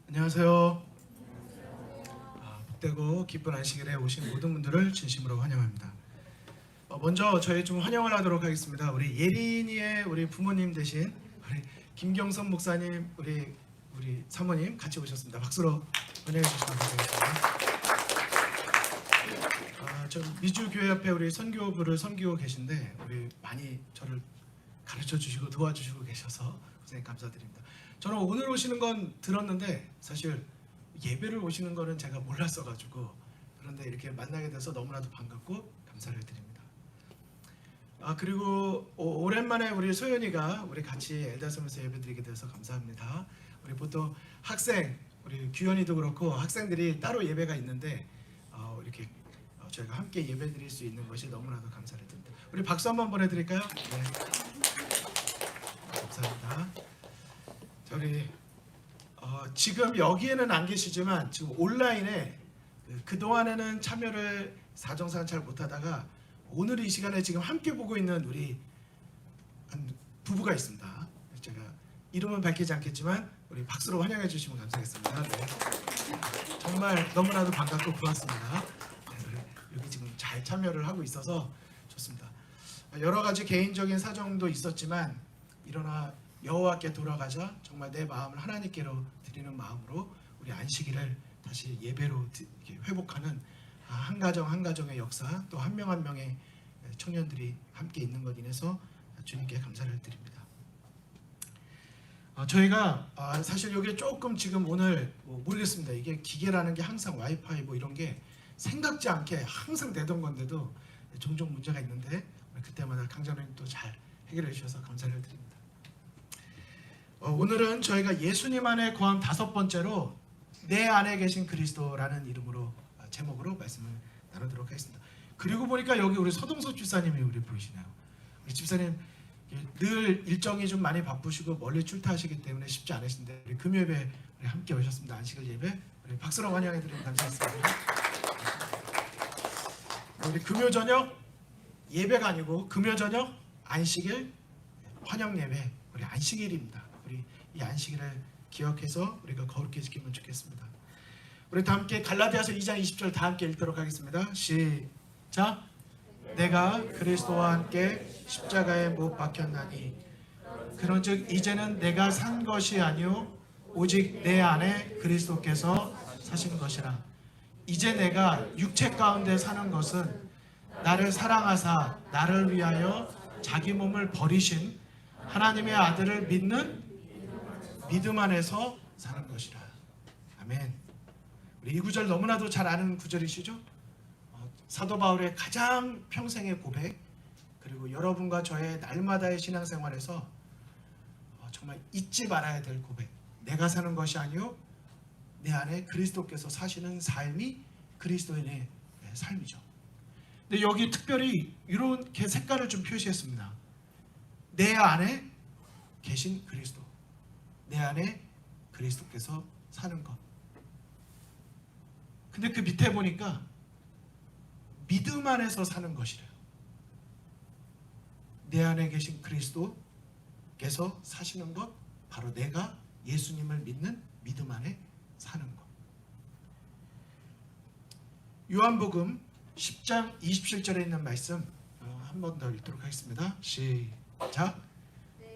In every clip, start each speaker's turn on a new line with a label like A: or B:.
A: 안녕하세요. 복되고 기쁜 안식일에 오신 모든 분들을 진심으로 환영합니다. 먼저 저희 좀 환영을 하도록 하겠습니다. 우리 예린이의 우리 부모님 되신 우리 김경선 목사님, 우리 사모님 같이 오셨습니다. 박수로 환영해 주시면 감사하겠습니다. 저 미주교회 옆에 우리 선교부를 섬기고 계신데 우리 많이 저를 가르쳐 주시고 도와주시고 계셔서 선생님 감사드립니다. 저는 오늘 오시는 건 들었는데 사실 예배를 오시는 거는 제가 몰랐어가지고, 그런데 이렇게 만나게 돼서 너무나도 반갑고 감사를 드립니다. 그리고 오랜만에 우리 소연이가 우리 같이 엘다섬에서 예배드리게 돼서 감사합니다. 우리 보통 학생, 우리 규현이도 그렇고 학생들이 따로 예배가 있는데 이렇게 저희가 함께 예배드릴 수 있는 것이 너무나도 감사를 드립니다. 우리 박수 한번 보내드릴까요? 네. 감사합니다. 우리 지금 여기에는 안 계시지만 지금 온라인에 그동안에는 참여를 사정상 잘 못하다가 오늘 이 시간에 지금 함께 보고 있는 우리 한 부부가 있습니다. 제가 이름은 밝히지 않겠지만 우리 박수로 환영해 주시면 감사하겠습니다. 네. 정말 너무나도 반갑고 고맙습니다. 네, 여기 지금 잘 참여를 하고 있어서 좋습니다. 여러 가지 개인적인 사정도 있었지만 일어나 여호와께 돌아가자 정말 내 마음을 하나님께로 드리는 마음으로 우리 안식일을 다시 예배로 회복하는 한 가정 한 가정의 역사, 또 한 명 한 명의 청년들이 함께 있는 것 인해서 주님께 감사를 드립니다. 저희가 사실 여기 조금 지금 오늘 모르겠습니다. 이게 기계라는 게 항상 와이파이 이런 게 생각지 않게 항상 되던 건데도 종종 문제가 있는데 그때마다 강자님 또 잘 해결해 주셔서 감사를 드립니다. 오늘은 저희가 예수님 안에 거함 5번째로 내 안에 계신 그리스도라는 이름으로 제목으로 말씀을 나누도록 하겠습니다. 그리고 보니까 여기 우리 서동석 집사님이 우리 보이시네요. 우리 집사님 늘 일정이 좀 많이 바쁘시고 멀리 출타하시기 때문에 쉽지 않으신데 우리 금요일에 우리 함께 오셨습니다. 안식일 예배 우리 박수로 환영해 드리면 감사하겠습니다. 우리 금요 저녁 예배가 아니고 금요 저녁 안식일 환영 예배, 우리 안식일입니다. 우리 이 안식일을 기억해서 우리가 거룩히 지키면 좋겠습니다. 우리 다 함께 갈라디아서 2장 20절 다 함께 읽도록 하겠습니다. 시작. 내가 그리스도와 함께 십자가에 못 박혔나니 그런즉 이제는 내가 산 것이 아니요 오직 내 안에 그리스도께서 사신 것이라. 이제 내가 육체 가운데 사는 것은 나를 사랑하사 나를 위하여 자기 몸을 버리신 하나님의 아들을 믿는 믿음 안에서 사는 것이라. 아멘. 우리 이 구절 너무나도 잘 아는 구절이시죠? 사도 바울의 가장 평생의 고백, 그리고 여러분과 저의 날마다의 신앙생활에서 정말 잊지 말아야 될 고백. 내가 사는 것이 아니요 내 안에 그리스도께서 사시는 삶이 그리스도인의 삶이죠. 근데 여기 특별히 이렇게 색깔을 좀 표시했습니다. 내 안에 계신 그리스도, 내 안에 그리스도께서 사는 것. 근데 그 밑에 보니까 믿음 안에서 사는 것이래요. 내 안에 계신 그리스도께서 사시는 것, 바로 내가 예수님을 믿는 믿음 안에 사는 것. 요한복음 10장 27절에 있는 말씀 한 번 더 읽도록 하겠습니다. 시작.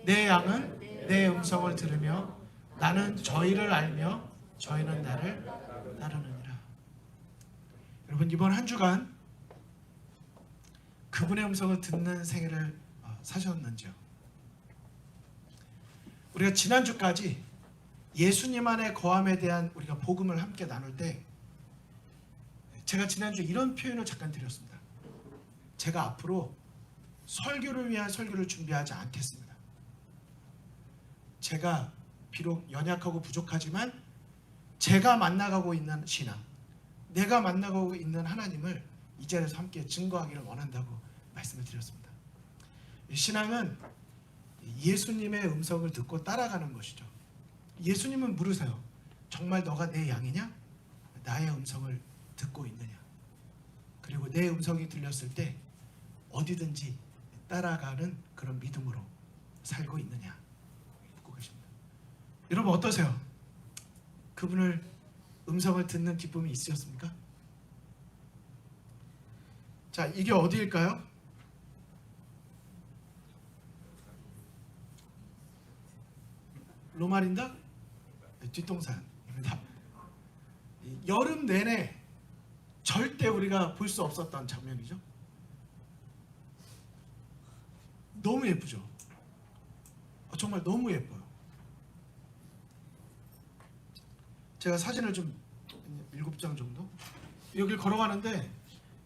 A: 내 양은 내 음성을 들으며 나는 저희를 알며 저희는 나를 따르느니라. 여러분, 이번 한 주간 그분의 음성을 듣는 생애를 사셨는지요? 우리가 지난주까지 예수님 안에 거함에 대한 우리가 복음을 함께 나눌 때 제가 지난주 이런 표현을 잠깐 드렸습니다. 제가 앞으로 설교를 위한 설교를 준비하지 않겠습니다. 제가 비록 연약하고 부족하지만 제가 만나가고 있는 신앙, 내가 만나가고 있는 하나님을 이 자리에서 함께 증거하기를 원한다고 말씀을 드렸습니다. 신앙은 예수님의 음성을 듣고 따라가는 것이죠. 예수님은 물으세요. 정말 너가 내 양이냐? 나의 음성을 듣고 있느냐? 그리고 내 음성이 들렸을 때 어디든지 따라가는 그런 믿음으로 살고 있느냐? 묻고 계십니다. 여러분 어떠세요? 그분을 음성을 듣는 기쁨이 있으셨습니까? 자, 이게 어디일까요? 로마린다? 네, 뒷동산입니다. 여름 내내 절대 우리가 볼 수 없었던 장면이죠. 너무 예쁘죠. 정말 너무 예뻐요. 제가 사진을 좀 7장 정도 여길 걸어가는데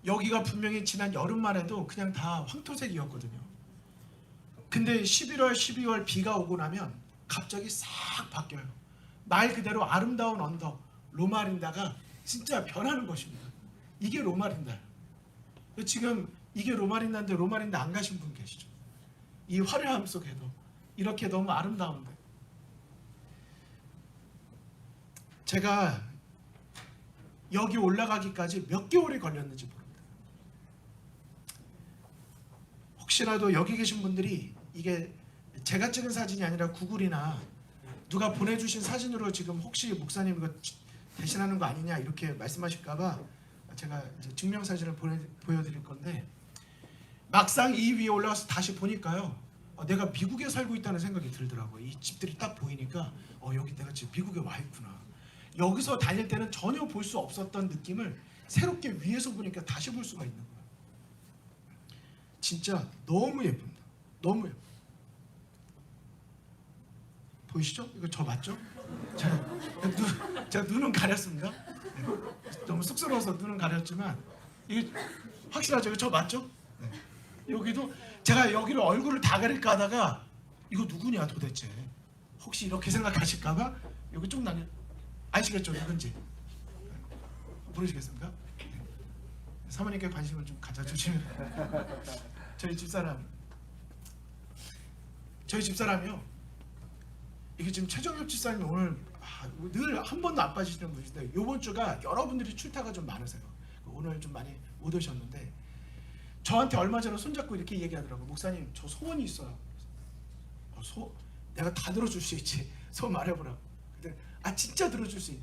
A: 여기가 분명히 지난 여름만 해도 그냥 다 황토색이었거든요. 근데 11월, 12월 비가 오고 나면 갑자기 싹 바뀌어요. 말 그대로 아름다운 언덕 로마린다가 진짜 변하는 것입니다. 이게 로마린다예요. 지금 이게 로마린다인데 로마린다 안 가신 분 계시죠? 이 화려함 속에도 이렇게 너무 아름다운데, 제가 여기 올라가기까지 몇 개월이 걸렸는지 모릅니다. 혹시라도 여기 계신 분들이 이게 제가 찍은 사진이 아니라 구글이나 누가 보내주신 사진으로 지금 혹시 목사님 이거 대신하는 거 아니냐 이렇게 말씀하실까봐 제가 이제 증명사진을 보여드릴 건데, 막상 이 위에 올라가서 다시 보니까요, 내가 미국에 살고 있다는 생각이 들더라고요. 이 집들이 딱 보이니까 여기 내가 지금 미국에 와 있구나. 여기서 다닐 때는 전혀 볼 수 없었던 느낌을 새롭게 위에서 보니까 다시 볼 수가 있는 거예요. 진짜 너무 예쁩니다. 너무 예뻐요. 보이시죠? 이거 저 맞죠? 제가 눈은 가렸습니다. 네. 너무 쑥스러워서 눈은 가렸지만 이게 확실하죠? 이거 저 맞죠? 네. 여기도 제가 여기를 얼굴을 다 가릴까 하다가 이거 누구냐 도대체 혹시 이렇게 생각하실까봐 여기 좀 나뉘 아시겠죠? 누군지 모르시겠습니까? 네. 사모님께 관심을 좀 가져주시면 저희 집사람이요, 이게 지금 최정엽 집사님이 오늘 늘 한 번도 안 빠지시는 분이신데 이번 주가 여러분들이 출타가 좀 많으세요. 오늘 좀 많이 못 오셨는데 저한테 얼마 전에 손잡고 이렇게 얘기하더라고요. 목사님 저 소원이 있어요. 내가 다 들어줄 수 있지. 소원 말해보라고. 근데 진짜 들어줄 수 있.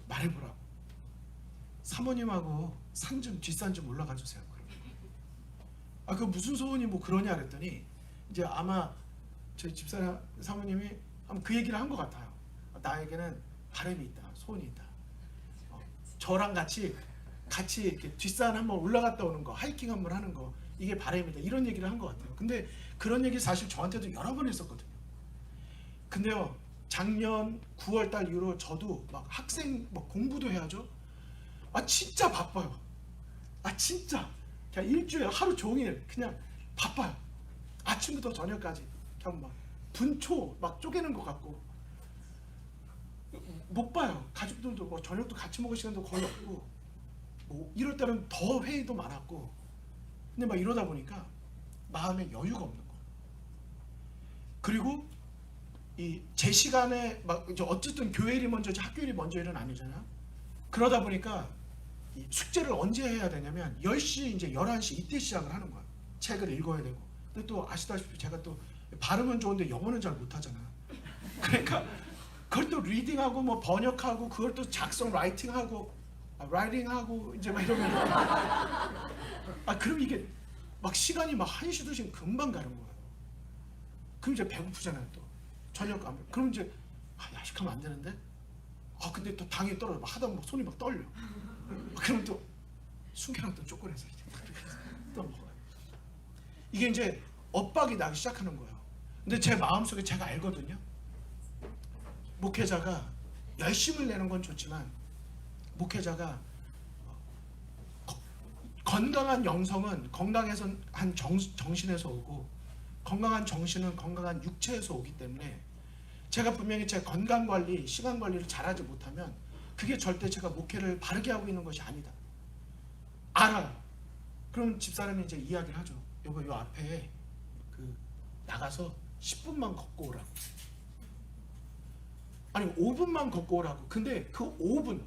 A: 말해보라고. 사모님하고 뒷산 좀 올라가 주세요. 그 무슨 소원이 뭐 그러냐 그랬더니 이제 아마 저희 집사람 사모님이 그 얘기를 한 것 같아요. 나에게는 바람이 있다, 소원이 있다. 저랑 같이 이렇게 뒷산 한번 올라갔다 오는 거, 하이킹 한번 하는 거, 이게 바람이다. 이런 얘기를 한 것 같아요. 근데 그런 얘기 사실 저한테도 여러 번 했었거든요. 근데요, 작년 9월달 이후로 저도 막 학생 막 공부도 해야죠. 진짜 바빠요. 진짜 그냥 일주일에 하루 종일 그냥 바빠요. 아침부터 저녁까지 그냥 막 분초 막 쪼개는 것 같고 못 봐요. 가족들도 뭐 저녁도 같이 먹을 시간도 거의 없고 뭐 이럴 때는 더 회의도 많았고, 근데 막 이러다 보니까 마음에 여유가 없는 거. 그리고 제 시간에 막 이제 어쨌든 교회 일이 먼저지 학교 일이 먼저 일은 아니잖아요. 그러다 보니까 이 숙제를 언제 해야 되냐면 10시 이제 11시 이때 시작을 하는 거예요. 책을 읽어야 되고. 근데 또 아시다시피 제가 또 발음은 좋은데 영어는 잘 못하잖아요. 그러니까 그걸 또 리딩하고 뭐 번역하고 그걸 또 작성 라이팅하고 라이팅하고 이제 막 이러면 그럼 이게 막 시간이 막 1시 2시 금방 가는 거예요. 그럼 이제 배고프잖아요. 또 저녁 가면 그럼 이제 야식하면 안 되는데 근데 또 당이 떨어져. 막 하다 보면 손이 막 떨려. 그럼 또 순개랑 또 초콜릿을 또 먹어요. 이게 이제 엇박이 나기 시작하는 거예요. 근데 제 마음속에 제가 알거든요. 목회자가 열심을 내는 건 좋지만 목회자가 건강한 영성은 건강한 정신에서 오고 건강한 정신은 건강한 육체에서 오기 때문에 제가 분명히 제 건강관리, 시간관리를 잘하지 못하면 그게 절대 제가 목회를 바르게 하고 있는 것이 아니다. 알아요. 그럼 집사람이 이제 이야기를 하죠. 여보, 요 앞에 나가서 10분만 걷고 오라고. 아니 5분만 걷고 오라고. 근데 그 5분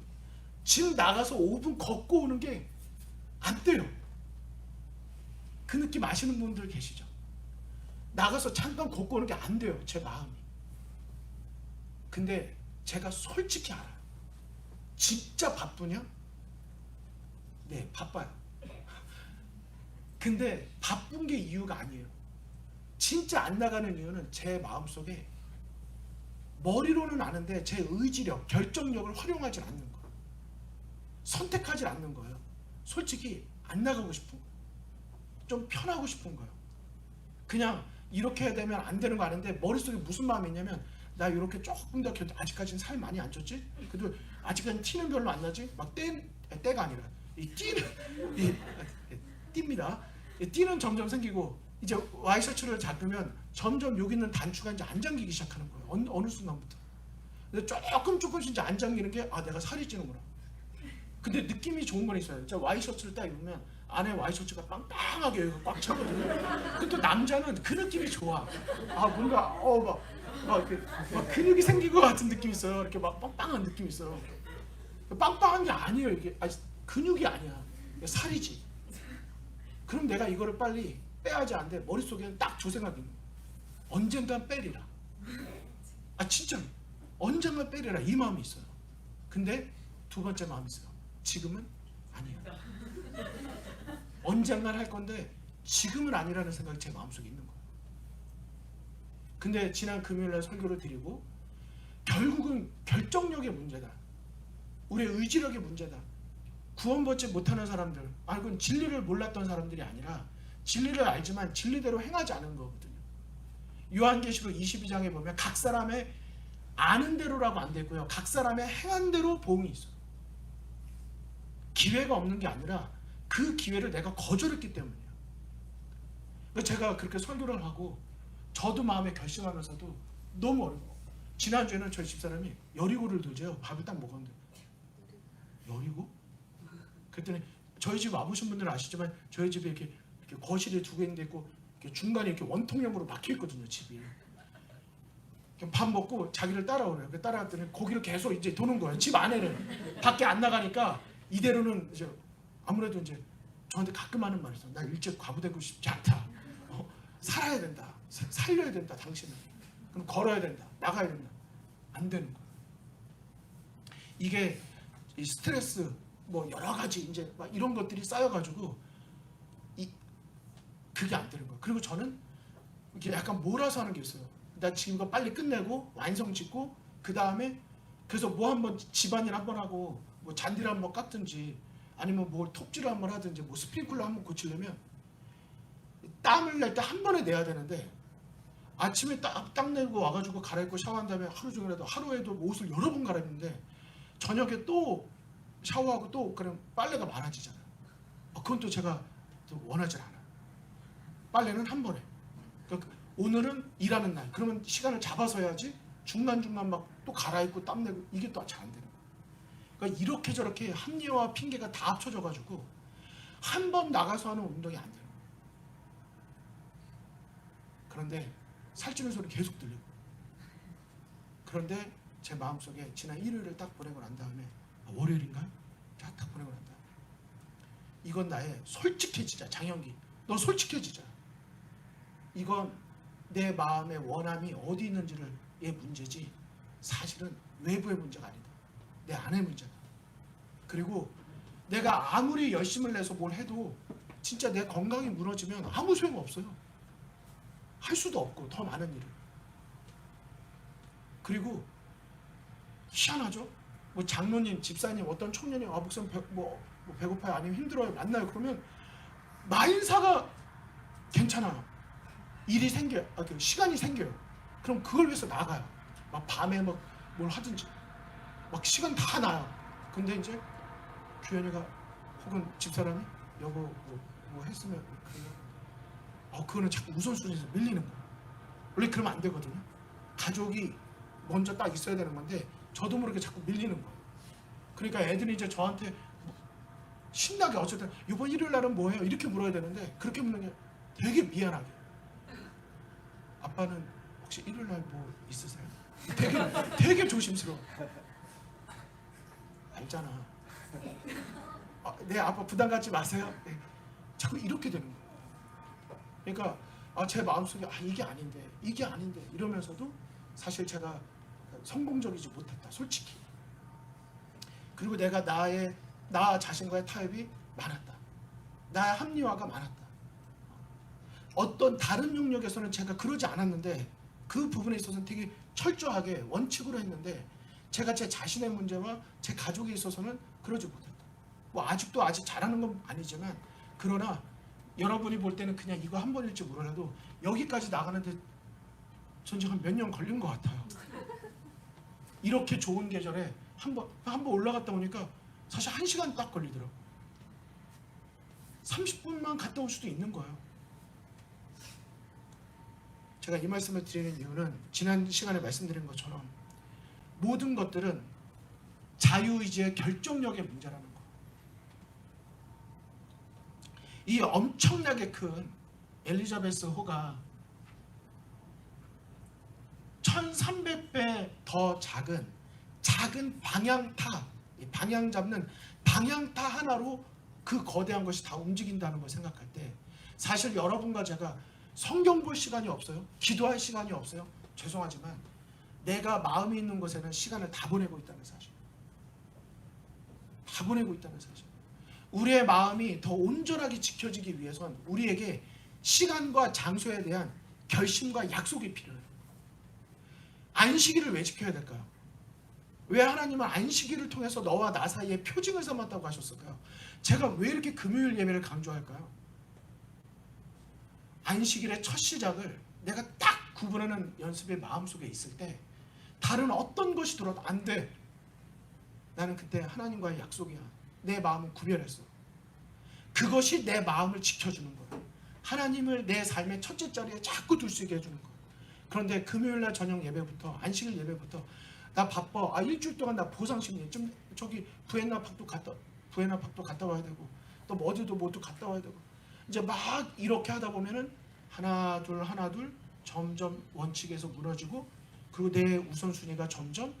A: 지금 나가서 5분 걷고 오는 게 안 돼요. 그 느낌 아시는 분들 계시죠? 나가서 잠깐 걷고 오는 게 안 돼요. 제 마음이. 근데 제가 솔직히 알아요. 진짜 바쁘냐? 네, 바빠요. 근데 바쁜 게 이유가 아니에요. 진짜 안 나가는 이유는 제 마음속에 머리로는 아는데 제 의지력, 결정력을 활용하지 않는 거예요. 선택하지 않는 거예요. 솔직히 안 나가고 싶은 거예요. 좀 편하고 싶은 거예요. 그냥 이렇게 해야 되면 안 되는 거 아는데 머릿속에 무슨 마음이 있냐면 나 이렇게 조금 더 아직까지는 살 많이 안 쪘지? 그래도 아직까지는 티는 별로 안 나지? 막 때가 아니라 이 띠입니다. 이 띠는 점점 생기고 이제 와이셔츠를 잡으면 점점 여기 있는 단추가 이제 안 잠기기 시작하는 거예요. 어느 순간부터. 근데 조금씩 이제 안 잠기는 게 내가 살이 찌는구나. 근데 느낌이 좋은 건 있어요. 저 와이셔츠를 딱 입으면 안에 와이셔츠가 빵빵하게 여기가 꽉 차거든요. 근데 또 남자는 그 느낌이 좋아. 뭔가 이렇게 막 근육이 생긴 것 같은 느낌이 있어요. 이렇게 막 빵빵한 느낌이 있어요. 빵빵한 게 아니에요. 이게 근육이 아니야. 살이지. 그럼 내가 이거를 빨리 빼야지 안 돼. 머릿속에는 딱 저 생각이 있는 거야. 언젠간 빼리라. 진짜로. 언젠간 빼리라 이 마음이 있어요. 근데 두 번째 마음이 있어요. 지금은 아니에요. 언젠간 할 건데 지금은 아니라는 생각이 제 마음속에 있는 거예요. 근데 지난 금요일날 설교를 드리고 결국은 결정력의 문제다. 우리의 의지력의 문제다. 구원받지 못하는 사람들, 그건 진리를 몰랐던 사람들이 아니라 진리를 알지만 진리대로 행하지 않은 거거든요. 요한계시록 22장에 보면 각 사람의 아는 대로라고 안 되고요. 각 사람의 행한 대로 보응이 있어요. 기회가 없는 게 아니라 그 기회를 내가 거절했기 때문이에요. 제가 그렇게 설교를 하고 저도 마음에 결심하면서도 너무 어려워. 지난주에는 저희 집사람이 여리고를 들재요. 밥을 딱 먹었는데 여리고? 그랬더니 저희 집 와보신 분들은 아시지만 저희 집에 이렇게 거실에 두 개인데 있고 중간에 이렇게 원통형으로 막혀 있거든요. 집이. 밥 먹고 자기를 따라오래요. 따라갔더니 거기를 계속 이제 도는 거예요. 집 안에는. 밖에 안 나가니까 이대로는 이제 아무래도 이제 저한테 가끔 하는 말이 있어요. 나 일찍 과부되고 싶지 않다. 살아야 된다. 살려야 된다. 당신은. 그럼 걸어야 된다. 나가야 된다. 안 되는 거예요. 이게 이 스트레스 여러 가지 이제 막 이런 것들이 쌓여가지고 그게 안 되는 거예요. 그리고 저는 이렇게 약간 몰아서 하는 게 있어요. 나 지금 이거 빨리 끝내고 완성 짓고 그 다음에 그래서 한번 집안일 한번 하고 잔디를 한번 깎든지 아니면 톱질을 한번 하든지 스프링클러 한번 고치려면 땀을 낼 때 한 번에 내야 되는데 아침에 땀 내고 와가지고 갈아입고 샤워한 다음에 하루 종일해도 하루에도 옷을 여러 번 갈아입는데 저녁에 또 샤워하고 또 그럼 빨래가 많아지잖아요. 그건 또 제가 또 원하지 않아요. 빨래는 한 번에. 그러니까 오늘은 일하는 날. 그러면 시간을 잡아서 해야지 중간중간 막 또 갈아입고 땀 내고 이게 또 잘 안 되는 거예요. 그러니까 이렇게 저렇게 합리화와 핑계가 다 합쳐져가지고 한 번 나가서 하는 운동이 안 되는 거예요. 그런데 살찌는 소리 계속 들리고 그런데 제 마음속에 지난 일요일을 딱 보내고 난 다음에 월요일인가? 딱 보내고 난 다음에 이건 나의 솔직해지자. 장영기 너 솔직해지자. 이건 내 마음의 원함이 어디 있는지의 문제지 사실은 외부의 문제가 아니다. 내 안의 문제다. 그리고 내가 아무리 열심을 내서 뭘 해도 진짜 내 건강이 무너지면 아무 소용없어요. 할 수도 없고 더 많은 일을. 그리고 희한하죠? 장로님, 집사님, 어떤 청년이 목사님 배고파요? 아니면 힘들어요? 만나요? 그러면 마인사가 괜찮아요. 일이 생겨요. 시간이 생겨요. 그럼 그걸 위해서 나가요. 막 밤에 뭘 하든지 막 시간 다 나요. 근데 이제 규현이가 혹은 집사람이 여보 뭐 했으면 그거는 자꾸 우선순위에서 밀리는 거예요. 원래 그러면 안 되거든요. 가족이 먼저 딱 있어야 되는 건데 저도 모르게 자꾸 밀리는 거예요. 그러니까 애들이 이제 저한테 신나게 어쨌든 이번 일요일 날은 뭐해요? 이렇게 물어야 되는데 그렇게 묻는 게 되게 미안하게. 아빠는 혹시 일요일 날 뭐 있으세요? 되게 조심스러워. 알잖아. 네 아빠 부담 갖지 마세요. 네. 자꾸 이렇게 되는 거예요. 그러니까 제 마음속에 이게 아닌데 이러면서도 사실 제가 성공적이지 못했다. 솔직히. 그리고 내가 나 자신과의 타협이 많았다. 나의 합리화가 많았다. 어떤 다른 영역에서는 제가 그러지 않았는데 그 부분에 있어서는 되게 철저하게 원칙으로 했는데 제가 제 자신의 문제와 제 가족에 있어서는 그러지 못했다. 뭐 아직도 아직 잘하는 건 아니지만 그러나 여러분이 볼 때는 그냥 이거 한 번일지 몰라도 여기까지 나가는데 전 지금 한 몇 년 걸린 것 같아요. 이렇게 좋은 계절에 한 번 올라갔다 오니까 사실 1시간 딱 걸리더라고요. 30분만 갔다 올 수도 있는 거예요. 제가 이 말씀을 드리는 이유는 지난 시간에 말씀드린 것처럼 모든 것들은 자유의지의 결정력의 문제라는 거. 이 엄청나게 큰 엘리자베스 호가 1300배 더 작은 방향타, 방향 잡는 방향타 하나로 그 거대한 것이 다 움직인다는 걸 생각할 때 사실 여러분과 제가 성경 볼 시간이 없어요. 기도할 시간이 없어요. 죄송하지만 내가 마음이 있는 곳에는 시간을 다 보내고 있다는 사실. 다 보내고 있다는 사실. 우리의 마음이 더 온전하게 지켜지기 위해선 우리에게 시간과 장소에 대한 결심과 약속이 필요해요. 안식일을 왜 지켜야 될까요? 왜 하나님은 안식일을 통해서 너와 나 사이에 표징을 삼았다고 하셨을까요? 제가 왜 이렇게 금요일 예배를 강조할까요? 안식일의 첫 시작을 내가 딱 구분하는 연습이 마음속에 있을 때 다른 어떤 것이 들어도 안 돼. 나는 그때 하나님과의 약속이야. 내 마음을 구별했어. 그것이 내 마음을 지켜주는 거야. 하나님을 내 삶의 첫째 자리에 자꾸 둘 수 있게 해주는 거야. 그런데 금요일날 저녁 예배부터 안식일 예배부터 나 바빠. 일주일 동안 나 보상심리 좀 저기 부에나 박도 갔다 와야 되고 또 뭐 어디도 모두 갔다 와야 되고 이제 막 이렇게 하다 보면은 하나 둘 점점 원칙에서 무너지고 그리고 내 우선순위가 점점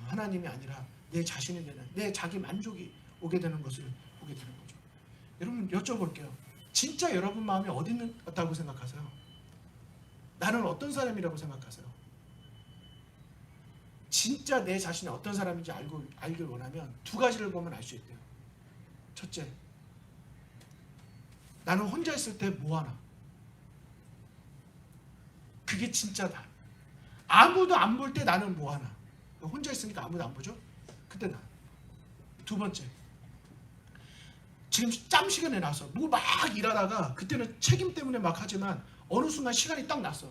A: 하나님이 아니라 내 자신이 되는 내 자기 만족이 오게 되는 것을 보게 되는 거죠. 여러분 여쭤볼게요. 진짜 여러분 마음이 어디 있다고 생각하세요? 나는 어떤 사람이라고 생각하세요? 진짜 내 자신이 어떤 사람인지 알길 원하면 두 가지를 보면 알 수 있대요. 첫째, 나는 혼자 있을 때 뭐하나? 그게 진짜다. 아무도 안 볼 때 나는 뭐하나? 혼자 있으니까 아무도 안 보죠? 그때 나. 두 번째, 지금 짬 시간에 나서 뭐 막 일하다가 그때는 책임 때문에 막 하지만 어느 순간 시간이 딱 났어.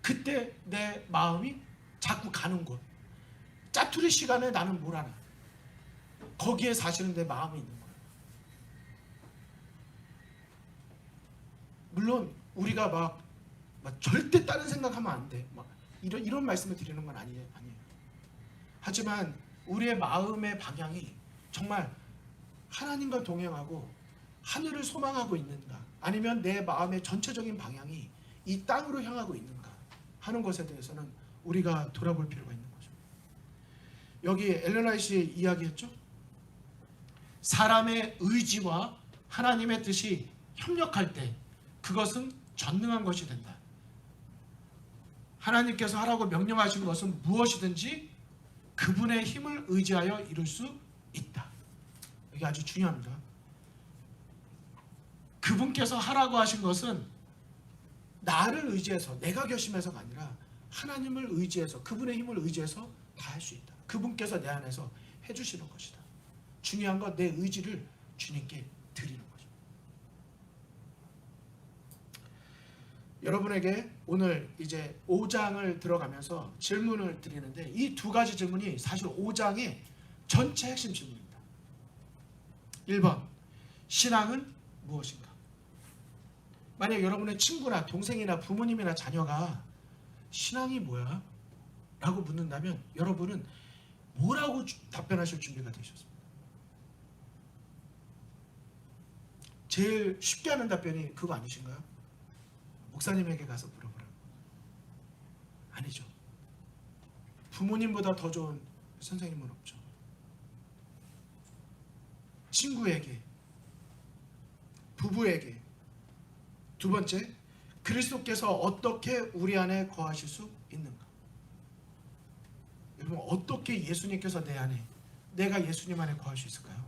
A: 그때 내 마음이 자꾸 가는 곳. 짜투리 시간에 나는 뭘 하나? 거기에 사실은 내 마음이 있는 거야. 물론 우리가 막 절대 다른 생각하면 안 돼. 막 이런 말씀을 드리는 건 아니에요. 하지만 우리의 마음의 방향이 정말 하나님과 동행하고 하늘을 소망하고 있는가, 아니면 내 마음의 전체적인 방향이 이 땅으로 향하고 있는가 하는 것에 대해서는 우리가 돌아볼 필요가 있는 거죠. 여기 엘렌 화이트이 이야기했죠. 사람의 의지와 하나님의 뜻이 협력할 때 그것은 전능한 것이 된다. 하나님께서 하라고 명령하신 것은 무엇이든지 그분의 힘을 의지하여 이룰 수 있다. 이게 아주 중요합니다. 그분께서 하라고 하신 것은 나를 의지해서 내가 결심해서가 아니라 하나님을 의지해서 그분의 힘을 의지해서 다 할 수 있다. 그분께서 내 안에서 해주시는 것이다. 중요한 건 내 의지를 주님께 드리는 거죠. 여러분에게 오늘 이제 5장을 들어가면서 질문을 드리는데 이 두 가지 질문이 사실 5장의 전체 핵심 질문입니다. 1번, 신앙은 무엇인가? 만약 여러분의 친구나 동생이나 부모님이나 자녀가 신앙이 뭐야? 라고 묻는다면 여러분은 뭐라고 답변하실 준비가 되셨습니까? 제일 쉽게 하는 답변이 그거 아니신가요? 목사님에게 가서 물어보라. 아니죠. 부모님보다 더 좋은 선생님은 없죠. 친구에게, 부부에게. 두 번째, 그리스도께서 어떻게 우리 안에 거하실 수 있는가? 여러분 어떻게 예수님께서 내 안에, 내가 예수님 안에 거할 수 있을까요?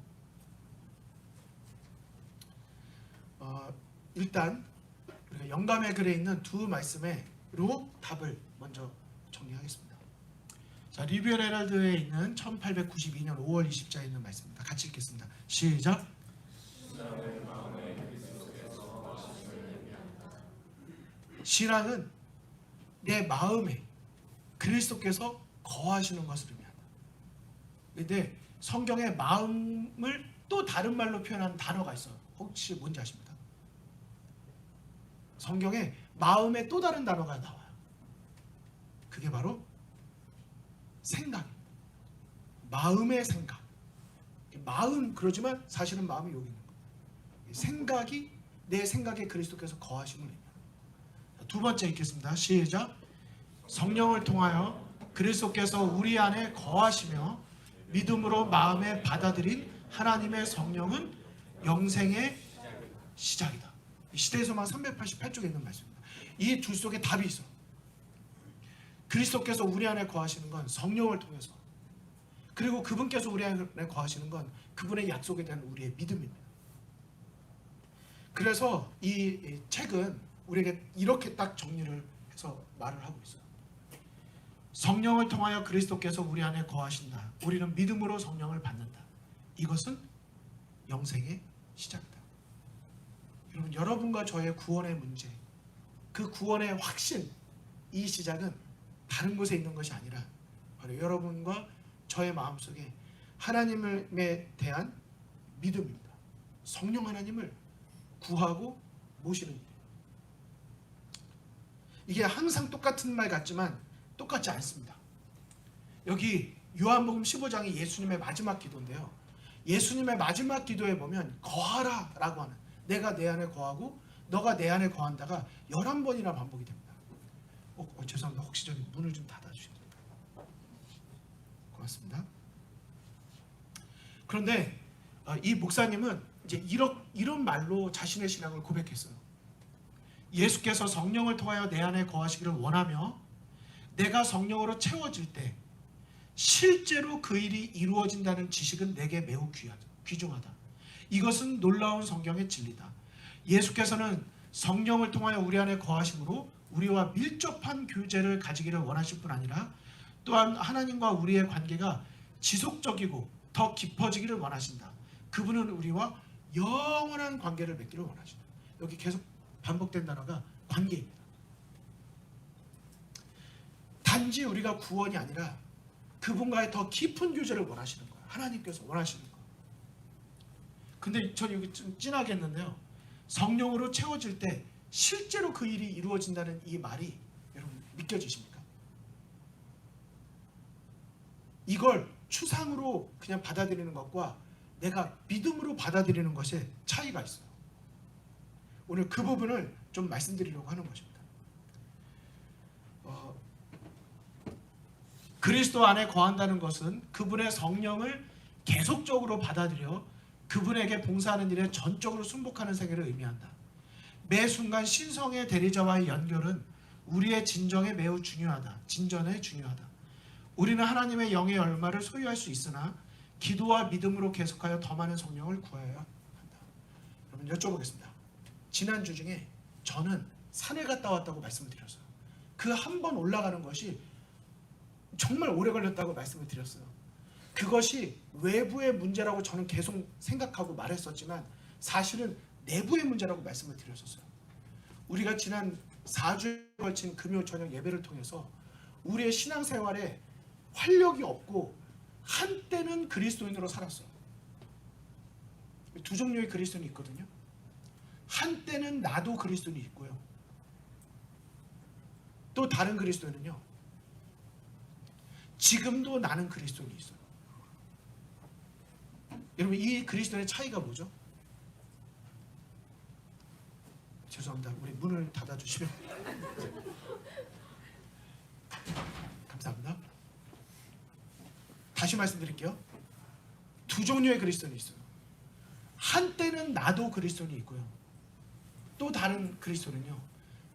A: 일단 우리가 영감의 글에 있는 두 말씀으로 답을 먼저 정리하겠습니다. 자, 리뷰얼 헤럴드에 있는 1892년 5월 20일자에 있는 말씀입니다. 같이 읽겠습니다. 시작. 신앙은 내 마음에 그리스도께서 거하시는 것을 의미한다. 그런데 성경에 마음을 또 다른 말로 표현한 단어가 있어요. 혹시 뭔지 아십니까? 성경에 마음에 또 다른 단어가 나와요. 그게 바로 생각입니다. 마음의 생각. 마음 그러지만 사실은 마음이 여기 있는 거예요. 생각이, 내 생각에 그리스도께서 거하심을 의미합니다. 두 번째 읽겠습니다. 시작. 성령을 통하여 그리스도께서 우리 안에 거하시며 믿음으로 마음에 받아들인 하나님의 성령은 영생의 시작이다. 시대소망 388쪽에 있는 말씀입니다. 이 둘 속에 답이 있어. 그리스도께서 우리 안에 거하시는 건 성령을 통해서, 그리고 그분께서 우리 안에 거하시는 건 그분의 약속에 대한 우리의 믿음입니다. 그래서 이 책은 우리에게 이렇게 딱 정리를 해서 말을 하고 있어요. 성령을 통하여 그리스도께서 우리 안에 거하신다. 우리는 믿음으로 성령을 받는다. 이것은 영생의 시작이다. 여러분, 여러분과 저의 구원의 문제, 그 구원의 확신, 이 시작은 다른 곳에 있는 것이 아니라 바로 여러분과 저의 마음속에 하나님에 대한 믿음입니다. 성령 하나님을 구하고 모시는 일. 이게 항상 똑같은 말 같지만 똑같지 않습니다. 여기 요한복음 15장이 예수님의 마지막 기도인데요. 예수님의 마지막 기도에 보면 거하라 라고 하는, 내가 내 안에 거하고 너가 내 안에 거한다가 11번이나 반복이 됩니다. 죄송합니다. 혹시 저기 문을 좀 닫아주십니까? 고맙습니다. 그런데 이 목사님은 이제 이런 말로 자신의 신앙을 고백했어요. 예수께서 성령을 통하여 내 안에 거하시기를 원하며 내가 성령으로 채워질 때 실제로 그 일이 이루어진다는 지식은 내게 매우 귀중하다. 이것은 놀라운 성경의 진리다. 예수께서는 성령을 통하여 우리 안에 거하심으로 우리와 밀접한 교제를 가지기를 원하실 뿐 아니라 또한 하나님과 우리의 관계가 지속적이고 더 깊어지기를 원하신다. 그분은 우리와 영원한 관계를 맺기를 원하신다. 여기 계속 반복된 단어가 관계입니다. 단지 우리가 구원이 아니라 그분과의 더 깊은 교제를 원하시는 거예요. 하나님께서 원하시는 거예요. 근데 전 여기 좀 진하게 했는데요. 성령으로 채워질 때 실제로 그 일이 이루어진다는 이 말이 여러분 믿겨지십니까? 이걸 추상으로 그냥 받아들이는 것과 내가 믿음으로 받아들이는 것에 차이가 있어요. 오늘 그 부분을 좀 말씀드리려고 하는 것입니다. 그리스도 안에 거한다는 것은 그분의 성령을 계속적으로 받아들여 그분에게 봉사하는 일에 전적으로 순복하는 세계를 의미한다. 매 순간 신성의 대리자와의 연결은 우리의 진정에 매우 중요하다. 진전에 중요하다. 우리는 하나님의 영의 열마를 소유할 수 있으나 기도와 믿음으로 계속하여 더 많은 성령을 구해야 한다. 여러분 여쭤보겠습니다. 지난주 중에 저는 산에 갔다 왔다고 말씀을 드렸어요. 그 한 번 올라가는 것이 정말 오래 걸렸다고 말씀을 드렸어요. 그것이 외부의 문제라고 저는 계속 생각하고 말했었지만 사실은 내부의 문제라고 말씀을 드렸었어요. 우리가 지난 4주에 걸친 금요 저녁 예배를 통해서 우리의 신앙생활에 활력이 없고 한때는 그리스도인으로 살았어요. 두 종류의 그리스도인이 있거든요. 한때는 나도 그리스도인이 있고요. 또 다른 그리스도인은요. 지금도 나는 그리스도인이 있어요. 여러분 이 그리스도인의 차이가 뭐죠? 죄송합니다. 우리 문을 닫아주시면 감사합니다. 다시 말씀드릴게요. 두 종류의 그리스도인이 있어요. 한때는 나도 그리스도인이 있고요. 또 다른 그리스도는요.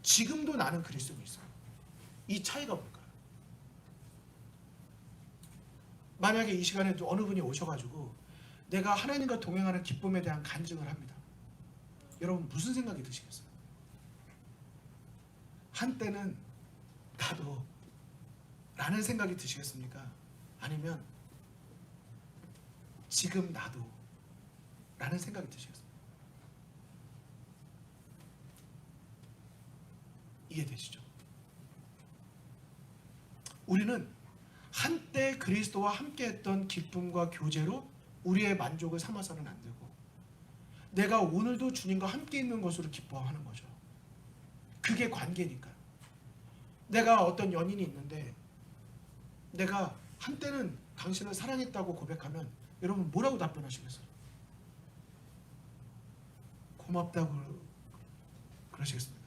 A: 지금도 나는 그리스도인이 있어요. 이 차이가 뭘까요? 만약에 이 시간에 또 어느 분이 오셔가지고 내가 하나님과 동행하는 기쁨에 대한 간증을 합니다. 여러분 무슨 생각이 드시겠어요? 한때는 나도 라는 생각이 드시겠습니까? 아니면 지금 나도 라는 생각이 드시겠습니까? 이해되시죠? 우리는 한때 그리스도와 함께했던 기쁨과 교제로 우리의 만족을 삼아서는 안 되고 내가 오늘도 주님과 함께 있는 것으로 기뻐하는 거죠. 그게 관계니까. 내가 어떤 연인이 있는데 내가 한때는 당신을 사랑했다고 고백하면 여러분 뭐라고 답변하시겠어요? 고맙다고 그러시겠습니까?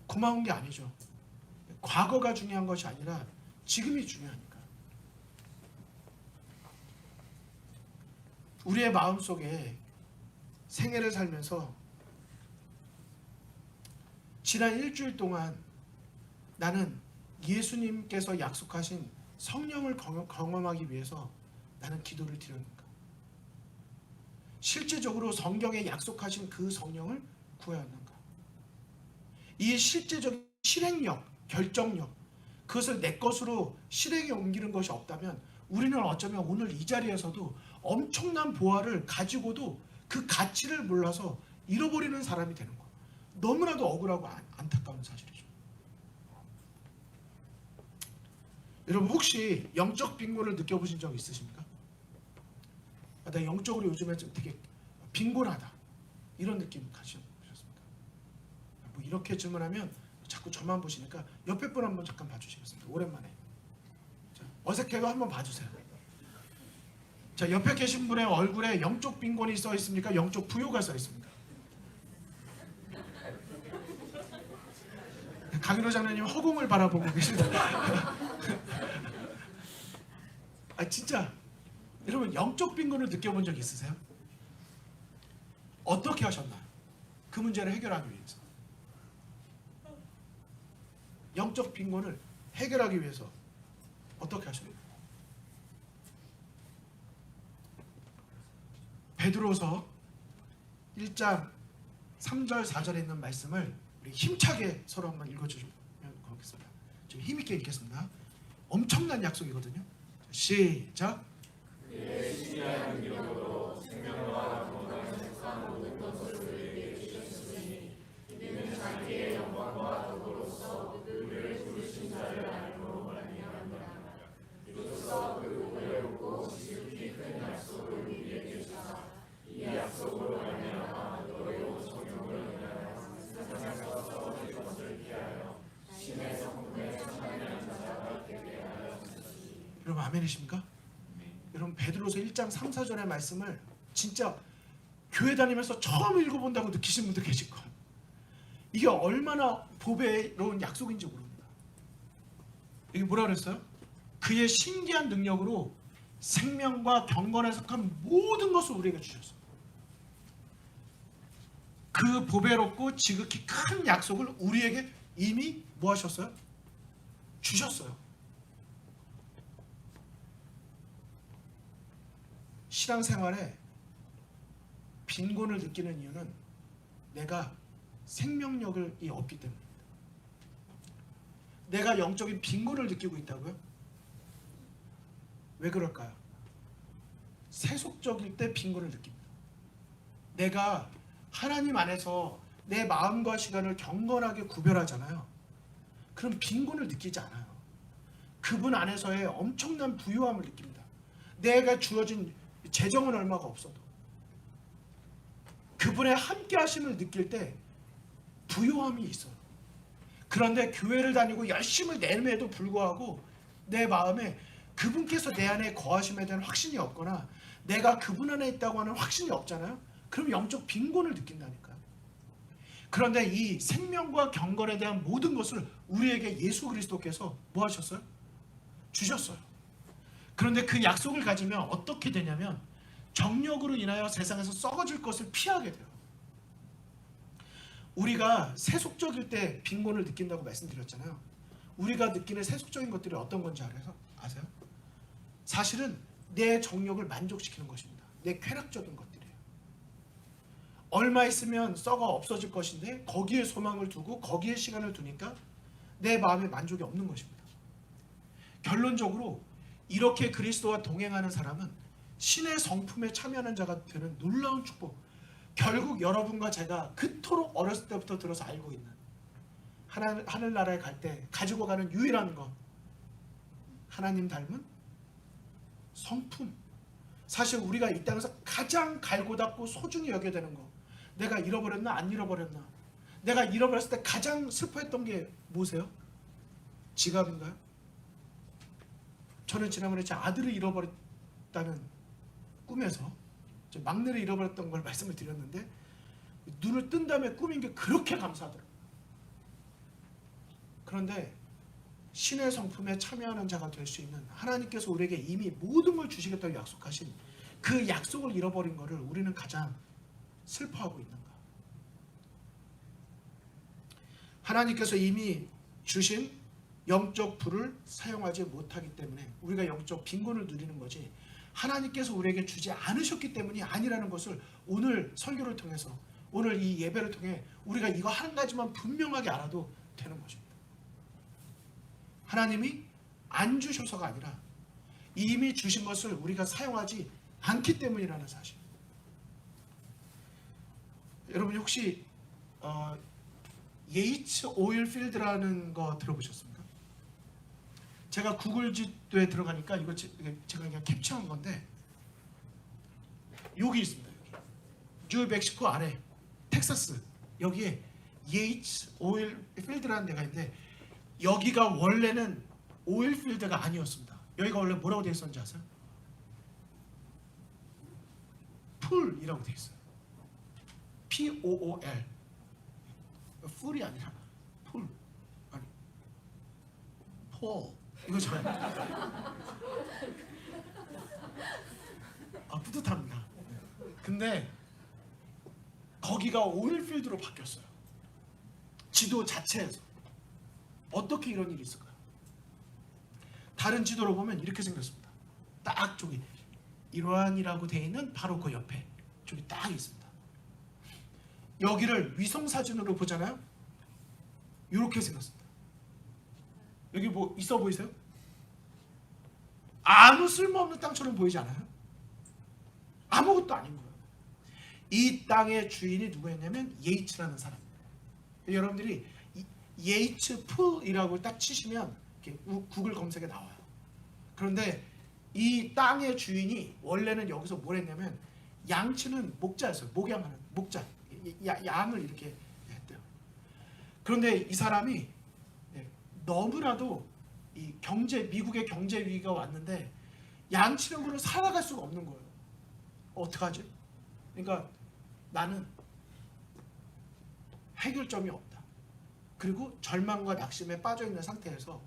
A: 고마운 게 아니죠. 과거가 중요한 것이 아니라 지금이 중요하니까. 우리의 마음속에 생애를 살면서 지난 일주일 동안 나는 예수님께서 약속하신 성령을 경험하기 위해서 나는 기도를 드렸는가? 실제적으로 성경에 약속하신 그 성령을 구하였는가? 이 실제적인 실행력, 결정력, 그것을 내 것으로 실행에 옮기는 것이 없다면 우리는 어쩌면 오늘 이 자리에서도 엄청난 보화를 가지고도 그 가치를 몰라서 잃어버리는 사람이 되는 거예요. 너무나도 억울하고 안타까운 사실이죠. 여러분 혹시 영적 빈곤을 느껴보신 적 있으십니까? 나 영적으로 요즘에 좀 되게 빈곤하다 이런 느낌 가지셨습니까? 뭐 이렇게 질문하면 자꾸 저만 보시니까 옆에 분 한번 잠깐 봐주시겠습니다. 오랜만에. 자, 어색해도 한번 봐주세요. 자, 옆에 계신 분의 얼굴에 영적 빈곤이 써 있습니까? 영적 부요가 써 있습니까? 강인호 장로님 허공을 바라보고 계십니다. 아 진짜 여러분 영적 빈곤을 느껴본 적 있으세요? 어떻게 하셨나요? 그 문제를 해결하기 위해서. 영적 빈곤을 해결하기 위해서 어떻게 하셨나요? 베드로서 1장 3절 4절에 있는 말씀을 우리 힘차게 서로 한번 읽어주시면 고맙겠습니다. 좀 힘있게 읽겠습니다. 엄청난 약속이거든요. 시작. 여러분 아멘이십니까? 여러분 베드로서 1장 3, 4절의 말씀을 진짜 교회 다니면서 처음 읽어본다고 느끼신 분들 계실 거예요. 이게 얼마나 보배로운 약속인지 모릅니다. 이게 뭐라 그랬어요? 그의 신기한 능력으로 생명과 경건에 속한 모든 것을 우리에게 주셨어요. 그 보배롭고 지극히 큰 약속을 우리에게 이미 뭐 하셨어요? 주셨어요. 신앙생활에 빈곤을 느끼는 이유는 내가 생명력을 얻기 때문입니다. 내가 영적인 빈곤을 느끼고 있다고요? 왜 그럴까요? 세속적일 때 빈곤을 느낍니다. 내가 하나님 안에서 내 마음과 시간을 경건하게 구별하잖아요. 그럼 빈곤을 느끼지 않아요. 그분 안에서의 엄청난 부유함을 느낍니다. 내가 주어진 재정은 얼마가 없어도 그분의 함께 하심을 느낄 때 부요함이 있어요. 그런데 교회를 다니고 열심을 내음에도 불구하고 내 마음에 그분께서 내 안에 거하심에 대한 확신이 없거나 내가 그분 안에 있다고 하는 확신이 없잖아요. 그럼 영적 빈곤을 느낀다니까요. 그런데 이 생명과 경건에 대한 모든 것을 우리에게 예수 그리스도께서 뭐 하셨어요? 주셨어요. 그런데 그 약속을 가지면 어떻게 되냐면 정욕으로 인하여 세상에서 썩어질 것을 피하게 돼요. 우리가 세속적일 때 빈곤을 느낀다고 말씀드렸잖아요. 우리가 느끼는 세속적인 것들이 어떤 건지 아세요? 사실은 내 정욕을 만족시키는 것입니다. 내 쾌락적인 것들이에요. 얼마 있으면 썩어 없어질 것인데 거기에 소망을 두고 거기에 시간을 두니까 내 마음에 만족이 없는 것입니다. 결론적으로 이렇게 그리스도와 동행하는 사람은 신의 성품에 참여하는 자가 되는 놀라운 축복, 결국 여러분과 제가 그토록 어렸을 때부터 들어서 알고 있는 하늘나라에 갈 때 가지고 가는 유일한 것, 하나님 닮은 성품. 사실 우리가 이 땅에서 가장 갈고 닦고 소중히 여겨야 되는 거, 내가 잃어버렸나 안 잃어버렸나, 내가 잃어버렸을 때 가장 슬퍼했던 게 뭐세요? 지갑인가요? 저는 지난번에 제 아들을 잃어버렸다는 꿈에서 제 막내를 잃어버렸던 걸 말씀을 드렸는데, 눈을 뜬 다음에 꿈인 게 그렇게 감사하더라고요. 그런데 신의 성품에 참여하는 자가 될 수 있는, 하나님께서 우리에게 이미 모든 걸 주시겠다고 약속하신 그 약속을 잃어버린 것을 우리는 가장 슬퍼하고 있는가. 하나님께서 이미 주신 영적 불을 사용하지 못하기 때문에 우리가 영적 빈곤을 누리는 거지, 하나님께서 우리에게 주지 않으셨기 때문이 아니라는 것을 오늘 설교를 통해서, 오늘 이 예배를 통해 우리가 이거 한 가지만 분명하게 알아도 되는 것입니다. 하나님이 안 주셔서가 아니라 이미 주신 것을 우리가 사용하지 않기 때문이라는 사실. 여러분 혹시 예이츠 오일필드라는 거 들어보셨습니까? 제가 구글 지도에 들어가니까 이거 제가 그냥 캡처한 건데, 여기 있습니다. 여기 뉴멕시코 아래 텍사스, 여기에 예이츠 오일필드라는 데가 있는데, 여기가 원래는 오일필드가 아니었습니다. 여기가 원래 뭐라고 되어 있었는지 아세요? 풀이라고 되어 있어요. POOL. 풀이 아니라 풀. 아니, 폴. 이거 잘. 뿌듯합니다. 근데 거기가 오일필드로 바뀌었어요. 지도 자체에서. 어떻게 이런 일이 있을까요? 다른 지도로 보면 이렇게 생겼습니다. 딱 저기 이러한이라고 되어 있는 바로 그 옆에 저기 딱 있습니다. 여기를 위성사진으로 보잖아요. 이렇게 생겼습니다. 여기 뭐 있어 보이세요? 아무 쓸모없는 땅처럼 보이지 않아요? 아무것도 아닌 거예요. 이 땅의 주인이 누구였냐면 예이츠라는 사람입니다. 여러분들이 예이츠 풀이라고 딱 치시면 이렇게 구글 검색에 나와요. 그런데 이 땅의 주인이 원래는 여기서 뭘 했냐면, 양치는 목자였어요. 목양하는 목자, 양을 이렇게 했대요. 그런데 이 사람이 너무나도 이 미국의 경제 위기가 왔는데 양치는 거를 살아갈 수가 없는 거예요. 어떡하지? 그러니까 나는 해결점이 없다. 그리고 절망과 낙심에 빠져있는 상태에서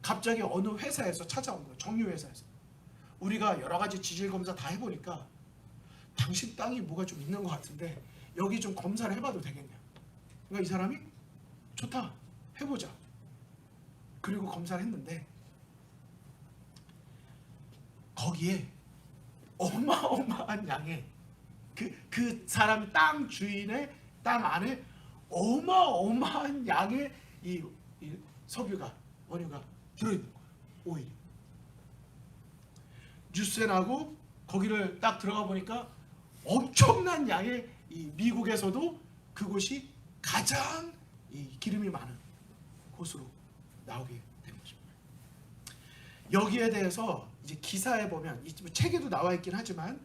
A: 갑자기 어느 회사에서 찾아온 거예요. 정유회사에서. 우리가 여러 가지 지질 검사 다 해보니까 당신 땅이 뭐가 좀 있는 것 같은데 여기 좀 검사를 해봐도 되겠냐. 그러니까 이 사람이 좋다, 해보자. 그리고 검사를 했는데 거기에 어마어마한 양의 그 사람 땅 주인의 땅 안에 어마어마한 양의 이 석유가, 원유가 들어있는 거예요. 오일이. 뉴스에 나고 거기를 딱 들어가 보니까 엄청난 양의 이 미국에서도 그곳이 가장 이 기름이 많은 곳으로 나오게 된 것입니다. 여기에 대해서 이제 기사에 보면, 책에도 나와 있긴 하지만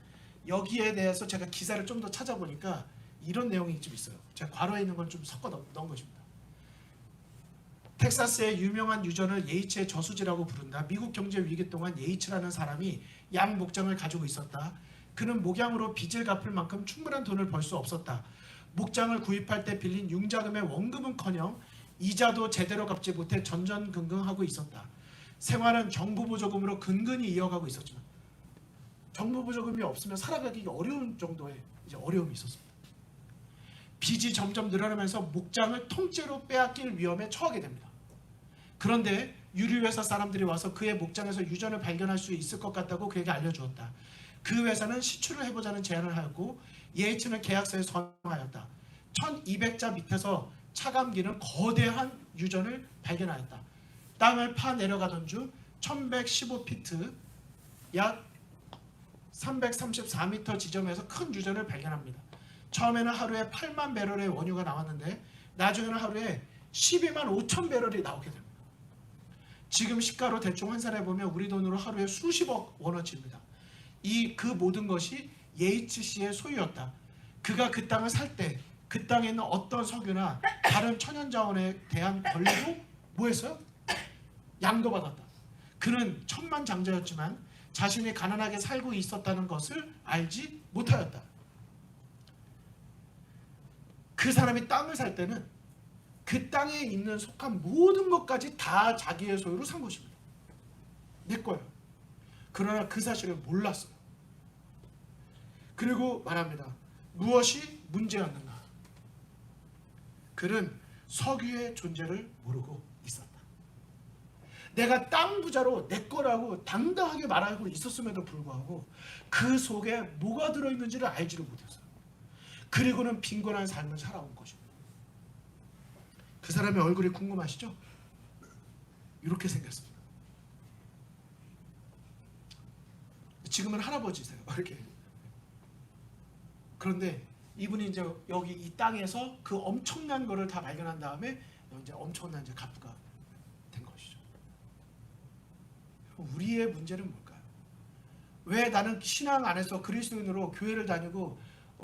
A: 여기에 대해서 제가 기사를 좀 더 찾아보니까 이런 내용이 좀 있어요. 제가 괄호에 있는 걸 좀 섞어 넣은 것입니다. 텍사스의 유명한 유전을 예이츠의 저수지라고 부른다. 미국 경제 위기 동안 예이츠라는 사람이 양 목장을 가지고 있었다. 그는 목양으로 빚을 갚을 만큼 충분한 돈을 벌 수 없었다. 목장을 구입할 때 빌린 융자금의 원금은커녕 이자도 제대로 갚지 못해 전전긍긍하고 있었다. 생활은 정부 보조금으로 근근히 이어가고 있었지만 정부 보조금이 없으면 살아가기 어려운 정도의 이제 어려움이 있었습니다. 빚이 점점 늘어나면서 목장을 통째로 빼앗길 위험에 처하게 됩니다. 그런데 유리회사 사람들이 와서 그의 목장에서 유전을 발견할 수 있을 것 같다고 그에게 알려주었다. 그 회사는 시추를 해보자는 제안을 하였고 예이츠는 계약서에 서명하였다. 1200자 밑에서 차감기는 거대한 유전을 발견하였다. 땅을 파 내려가던 중 1115피트 약 334m 지점에서 큰 유전을 발견합니다. 처음에는 하루에 8만 배럴의 원유가 나왔는데 나중에는 하루에 12만 5천 배럴이 나오게 됩니다. 지금 시가로 대충 환산해보면 우리 돈으로 하루에 수십억 원어치입니다. 그 모든 것이 예이츠 씨의 소유였다. 그가 그 땅을 살 때 그 땅에 있는 어떤 석유나 다른 천연자원에 대한 권리도 뭐했어요? 양도받았다. 그는 천만장자였지만 자신이 가난하게 살고 있었다는 것을 알지 못하였다. 그 사람이 땅을 살 때는 그 땅에 있는 속한 모든 것까지 다 자기의 소유로 산 것입니다. 내 거예요. 그러나 그 사실을 몰랐어요. 그리고 말합니다. 무엇이 문제였는가? 그는 석유의 존재를 모르고 있었다. 내가 땅 부자로 내 거라고 당당하게 말하고 있었음에도 불구하고 그 속에 뭐가 들어있는지를 알지를 못했어요. 그리고는 빈곤한 삶을 살아온 것입니다. 그 사람의 얼굴이 궁금하시죠? 이렇게 생겼습니다. 지금은 할아버지세요. 이렇게. 그런데 이분이 이제 여기 이 땅에서 그 엄청난 거를 다 발견한 다음에 이제 엄청난 이제 갑부가 된 것이죠. 우리의 문제는 뭘까요? 왜 나는 신앙 안에서 그리스도인으로 교회를 다니고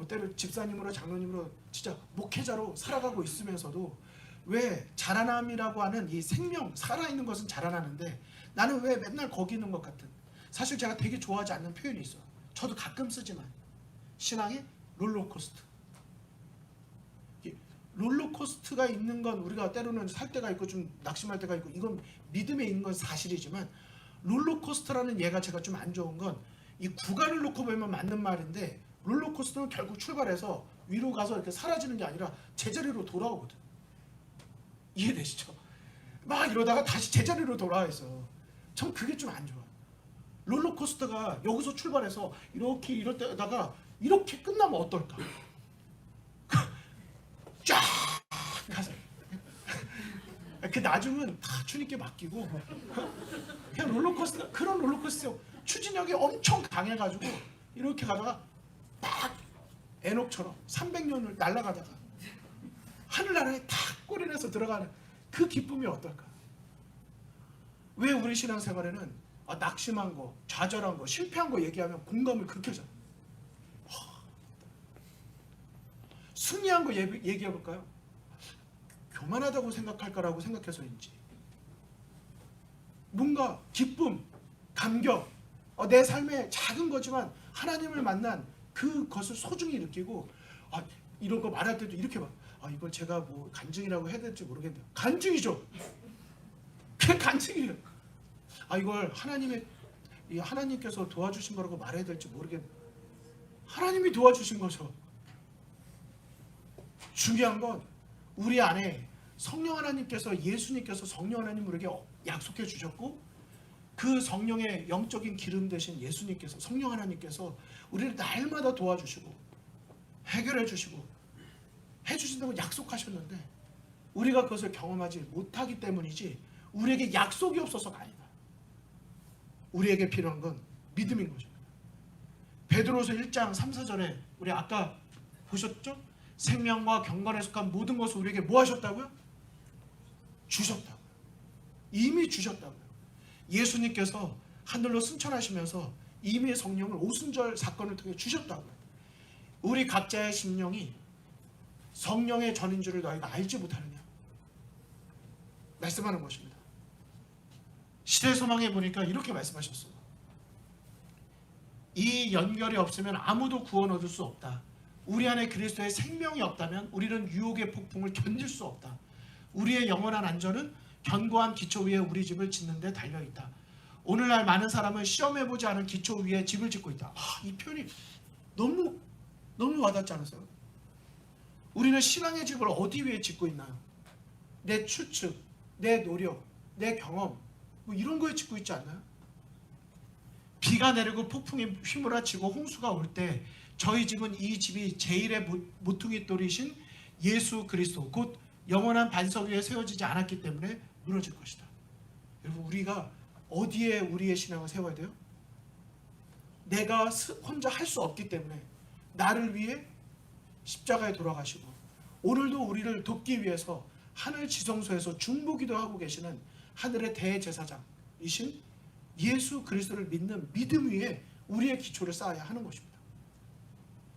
A: 때로 집사님으로 장로님으로 진짜 목회자로 살아가고 있으면서도 왜 자라남이라고 하는 이 생명 살아있는 것은 자라나는데 나는 왜 맨날 거기 있는 것 같은, 사실 제가 되게 좋아하지 않는 표현이 있어요. 저도 가끔 쓰지만 신앙의 롤러코스터. 롤러코스터가 있는 건 우리가 때로는 살 때가 있고 좀 낙심할 때가 있고 이건 믿음에 있는 건 사실이지만 롤러코스터라는 예가 제가 좀 안 좋은 건 이 구간을 놓고 보면 맞는 말인데 롤러코스터는 결국 출발해서 위로 가서 이렇게 사라지는 게 아니라 제자리로 돌아오거든. 이해되시죠? 막 이러다가 다시 제자리로 돌아와 있어. 전 그게 좀 안 좋아. 롤러코스터가 여기서 출발해서 이렇게 이럴 때다가 이렇게 끝나면 어떨까? 쫙 가서 그 나중은 다 주님께 맡기고 그냥 롤러코스터, 그런 롤러코스터 추진력이 엄청 강해가지고 이렇게 가다가 딱 에녹처럼 300년을 날아가다가 하늘나라에 탁 꼬리 내서 들어가는 그 기쁨이 어떨까? 왜 우리 신앙생활에는 낙심한 거, 좌절한 거, 실패한 거 얘기하면 공감을 그렇게 하잖아. 승리한 거 얘기해 볼까요? 교만하다고 생각할까라고 생각해서인지 뭔가 기쁨, 감격, 내 삶에 작은 거지만 하나님을 만난 그것을 소중히 느끼고 이런 거 말할 때도 이렇게 봐. 이걸 제가 뭐 간증이라고 해야 될지 모르겠네요. 간증이죠. 그게 간증이에요. 이걸 하나님께서 도와주신 거라고 말해야 될지 모르겠네요. 하나님이 도와주신 거죠. 중요한 건 우리 안에 성령 하나님께서, 예수님께서 성령 하나님 우리에게 약속해 주셨고 그 성령의 영적인 기름 되신 예수님께서, 성령 하나님께서 우리를 날마다 도와주시고 해결해 주시고 해주신다고 약속하셨는데 우리가 그것을 경험하지 못하기 때문이지 우리에게 약속이 없어서가 아니다. 우리에게 필요한 건 믿음인 거죠. 베드로서 1장 3, 4절에 우리 아까 보셨죠? 생명과 경건에 속한 모든 것을 우리에게 뭐 하셨다고요? 주셨다고요. 이미 주셨다고요. 예수님께서 하늘로 승천하시면서 이미 성령을 오순절 사건을 통해 주셨다고요. 우리 각자의 심령이 성령의 전인 줄을 너희가 알지 못하느냐 말씀하는 것입니다. 시대소망에 보니까 이렇게 말씀하셨어요. 이 연결이 없으면 아무도 구원 얻을 수 없다. 우리 안에 그리스도의 생명이 없다면 우리는 유혹의 폭풍을 견딜 수 없다. 우리의 영원한 안전은 견고한 기초 위에 우리 집을 짓는 데 달려있다. 오늘날 많은 사람은 시험해보지 않은 기초 위에 집을 짓고 있다. 이 표현이 너무 와닿지 않으세요? 우리는 신앙의 집을 어디 위에 짓고 있나요? 내 추측, 내 노력, 내 경험, 뭐 이런 거에 짓고 있지 않나요? 비가 내리고 폭풍이 휘몰아치고 홍수가 올 때 저희 집은 이 집이 제1의 모퉁이 돌이신 예수 그리스도 곧 영원한 반석 위에 세워지지 않았기 때문에 무너질 것이다. 여러분, 우리가 어디에 우리의 신앙을 세워야 돼요? 내가 혼자 할 수 없기 때문에 나를 위해 십자가에 돌아가시고 오늘도 우리를 돕기 위해서 하늘 지성소에서 중보기도 하고 계시는 하늘의 대제사장이신 예수 그리스도를 믿는 믿음 위에 우리의 기초를 쌓아야 하는 것입니다.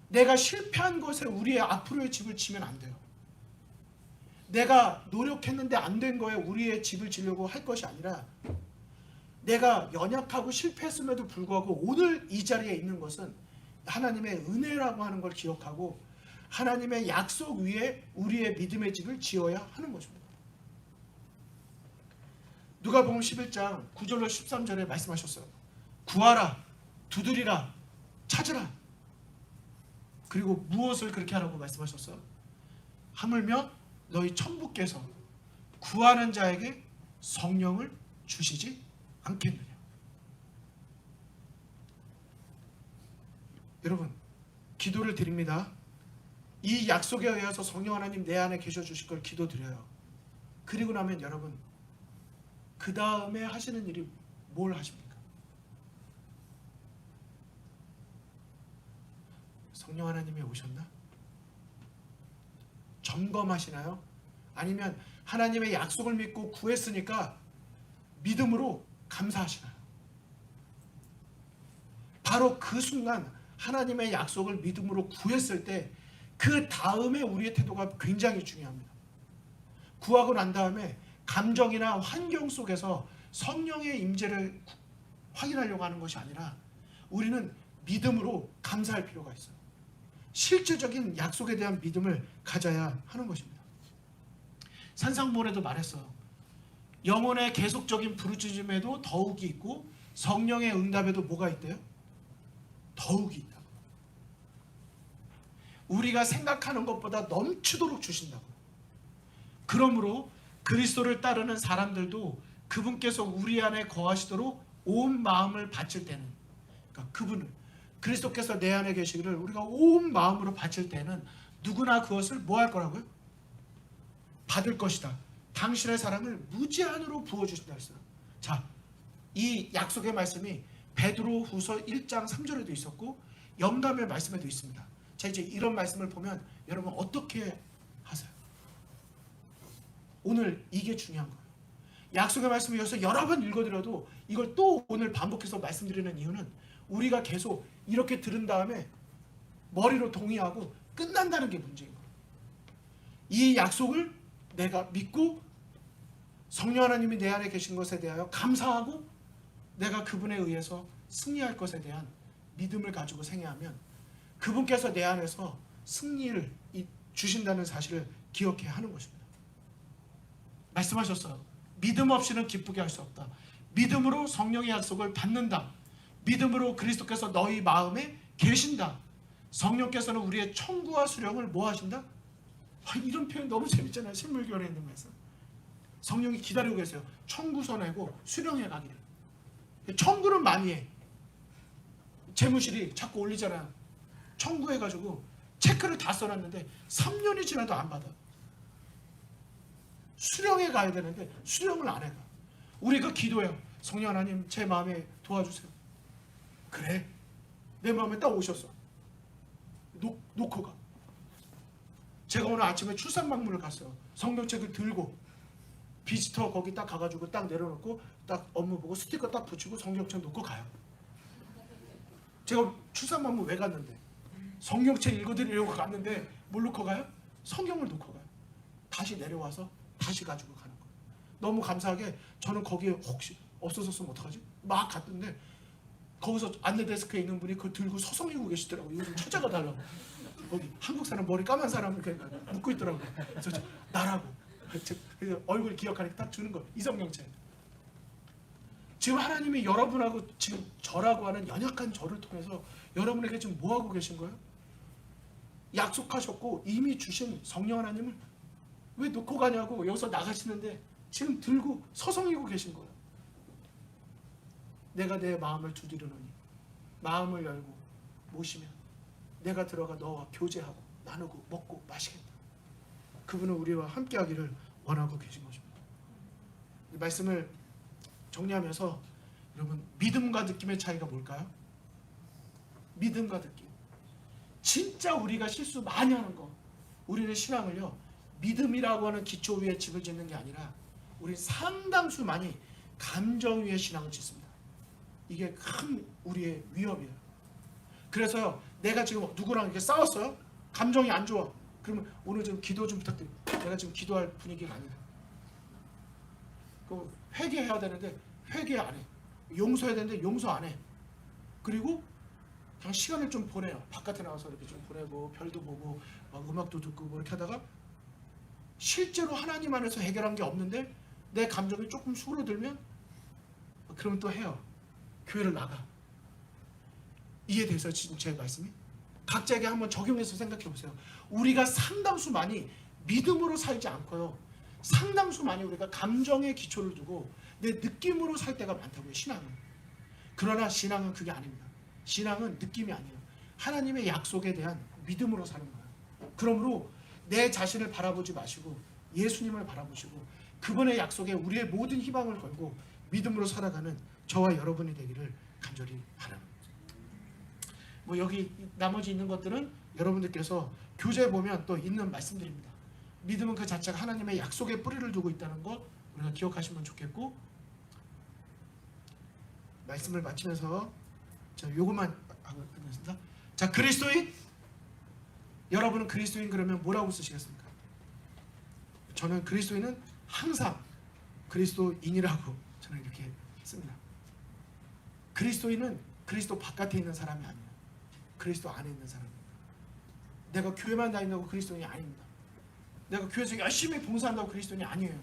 A: 내가 실패한 것에 우리의 앞으로의 집을 지면 안 돼요. 내가 노력했는데 안 된 거에 우리의 집을 지려고 할 것이 아니라 내가 연약하고 실패했음에도 불구하고 오늘 이 자리에 있는 것은 하나님의 은혜라고 하는 걸 기억하고 하나님의 약속 위에 우리의 믿음의 집을 지어야 하는 것입니다. 누가복음 11장 9절로 13절에 말씀하셨어요. 구하라, 두드리라, 찾으라. 그리고 무엇을 그렇게 하라고 말씀하셨어요? 하물며 너희 천부께서 구하는 자에게 성령을 주시지 않겠느냐. 여러분, 기도를 드립니다. 이 약속에 의해서 성령 하나님 내 안에 계셔 주실 걸 기도드려요. 그리고 나면 여러분, 그 다음에 하시는 일이 뭘 하십니까? 성령 하나님이 오셨나? 점검하시나요? 아니면 하나님의 약속을 믿고 구했으니까 믿음으로 감사하시나요? 바로 그 순간 하나님의 약속을 믿음으로 구했을 때 그 다음에 우리의 태도가 굉장히 중요합니다. 구하고 난 다음에 감정이나 환경 속에서 성령의 임재를 확인하려고 하는 것이 아니라 우리는 믿음으로 감사할 필요가 있어요. 실질적인 약속에 대한 믿음을 가져야 하는 것입니다. 산상보에도 말했어요. 영혼의 계속적인 부르짖음에도 더욱이 있고 성령의 응답에도 뭐가 있대요? 더욱이 있다. 우리가 생각하는 것보다 넘치도록 주신다고. 그러므로 그리스도를 따르는 사람들도 그분께서 우리 안에 거하시도록 온 마음을 바칠 때는, 그러니까 그분을, 그리스도께서 내 안에 계시기를 우리가 온 마음으로 바칠 때는 누구나 그것을 뭐 할 거라고요? 받을 것이다. 당신의 사랑을 무제한으로 부어주신다 했어요. 자, 이 약속의 말씀이 베드로 후서 1장 3절에도 있었고 영감의 말씀에도 있습니다. 자, 이제 이런 말씀을 보면 여러분 어떻게 하세요? 오늘 이게 중요한 거예요. 약속의 말씀을 이어서 여러 번 읽어드려도 이걸 또 오늘 반복해서 말씀드리는 이유는 우리가 계속 이렇게 들은 다음에 머리로 동의하고 끝난다는 게 문제인 거예요. 이 약속을 내가 믿고 성령 하나님이 내 안에 계신 것에 대하여 감사하고 내가 그분에 의해서 승리할 것에 대한 믿음을 가지고 생애하면 그분께서 내 안에서 승리를 주신다는 사실을 기억해야 하는 것입니다. 말씀하셨어요. 믿음 없이는 기쁘게 할 수 없다. 믿음으로 성령의 약속을 받는다. 믿음으로 그리스도께서 너희 마음에 계신다. 성령께서는 우리의 청구와 수령을 뭐 하신다? 이런 표현 너무 재밌잖아요. 신물교원에 있는 말씀. 성령이 기다리고 계세요. 청구서 내고 수령해 가기를. 청구는 많이 해. 재무실이 자꾸 올리잖아요. 청구해가지고 체크를 다 써놨는데 3년이 지나도 안 받아. 수령해 가야 되는데 수령을 안 해가. 우리가 기도해요. 성령 하나님 제 마음에 도와주세요. 그래, 내 마음에 딱 오셨어. 놓고 가. 제가 오늘 아침에 출산박물을 갔어요. 성경책을 들고 비지터 거기 딱 가가지고 딱 내려놓고 딱 업무 보고 스티커 딱 붙이고 성경책 놓고 가요. 제가 출산박물 왜 갔는데? 성경책 읽어드리려고 갔는데 뭘 놓고 가요? 성경을 놓고 가요. 다시 내려와서 다시 가지고 가는 거예요. 너무 감사하게 저는 거기에 혹시 없어졌으면 어떡하지? 막 갔는데 거기서 안내 데스크에 있는 분이 그걸 들고 서성이고 계시더라고요. 이거 좀 찾아가 달라고. 거기 한국 사람 머리 까만 사람 이렇게 묻고 있더라고요. 그래서 나라고 얼굴 기억하니까 딱 주는 거. 이 성경책. 지금 하나님이 여러분하고 지금 저라고 하는 연약한 저를 통해서 여러분에게 지금 뭐 하고 계신 거예요? 약속하셨고 이미 주신 성령 하나님을 왜 놓고 가냐고 여기서 나가시는데 지금 들고 서성이고 계신 거예요. 내가 내 마음을 두드리노니 마음을 열고 모시면 내가 들어가 너와 교제하고 나누고 먹고 마시겠다. 그분은 우리와 함께하기를 원하고 계신 것입니다. 이 말씀을 정리하면서 여러분, 믿음과 느낌의 차이가 뭘까요? 믿음과 느낌. 진짜 우리가 실수 많이 하는 거, 우리는 신앙을요 믿음이라고 하는 기초 위에 집을 짓는 게 아니라 우리 상당수 많이 감정 위에 신앙을 짓습니다. 이게 큰 우리의 위협이에요. 그래서 내가 지금 누구랑 이렇게 싸웠어요? 감정이 안 좋아. 그러면 오늘 좀 기도 좀 부탁드립니다. 내가 지금 기도할 분위기가 아니다. 그 회개해야 되는데 회개 안 해. 용서해야 되는데 용서 안 해. 그리고 그냥 시간을 좀 보내요. 바깥에 나와서 이렇게 좀 보내고 별도 보고 막 음악도 듣고 뭐 이렇게 하다가 실제로 하나님 안에서 해결한 게 없는데 내 감정이 조금 수그러들면 그러면 또 해요. 교회를 나가. 이해돼서 지금 제 말씀이? 각자에게 한번 적용해서 생각해 보세요. 우리가 상당수 많이 믿음으로 살지 않고요. 상당수 많이 우리가 감정의 기초를 두고 내 느낌으로 살 때가 많다고요. 신앙은. 그러나 신앙은 그게 아닙니다. 신앙은 느낌이 아니에요. 하나님의 약속에 대한 믿음으로 사는 거예요. 그러므로 내 자신을 바라보지 마시고 예수님을 바라보시고 그분의 약속에 우리의 모든 희망을 걸고 믿음으로 살아가는 저와 여러분이 되기를 간절히 바랍니다. 뭐 여기 나머지 있는 것들은 여러분들께서 교재에 보면 또 있는 말씀들입니다. 믿음은 그 자체가 하나님의 약속에 뿌리를 두고 있다는 것 우리가 기억하시면 좋겠고, 말씀을 마치면서 자 요것만 하고 끝냈습니다. 자, 그리스도인, 여러분은 그리스도인 그러면 뭐라고 쓰시겠습니까? 저는 그리스도인은 항상 그리스도인이라고 저는 이렇게 씁니다. 그리스도인은 그리스도 바깥에 있는 사람이 아니에요. 그리스도 안에 있는 사람입니다. 내가 교회만 다닌다고 그리스도인이 아닙니다. 내가 교회에서 열심히 봉사한다고 그리스도인이 아니에요.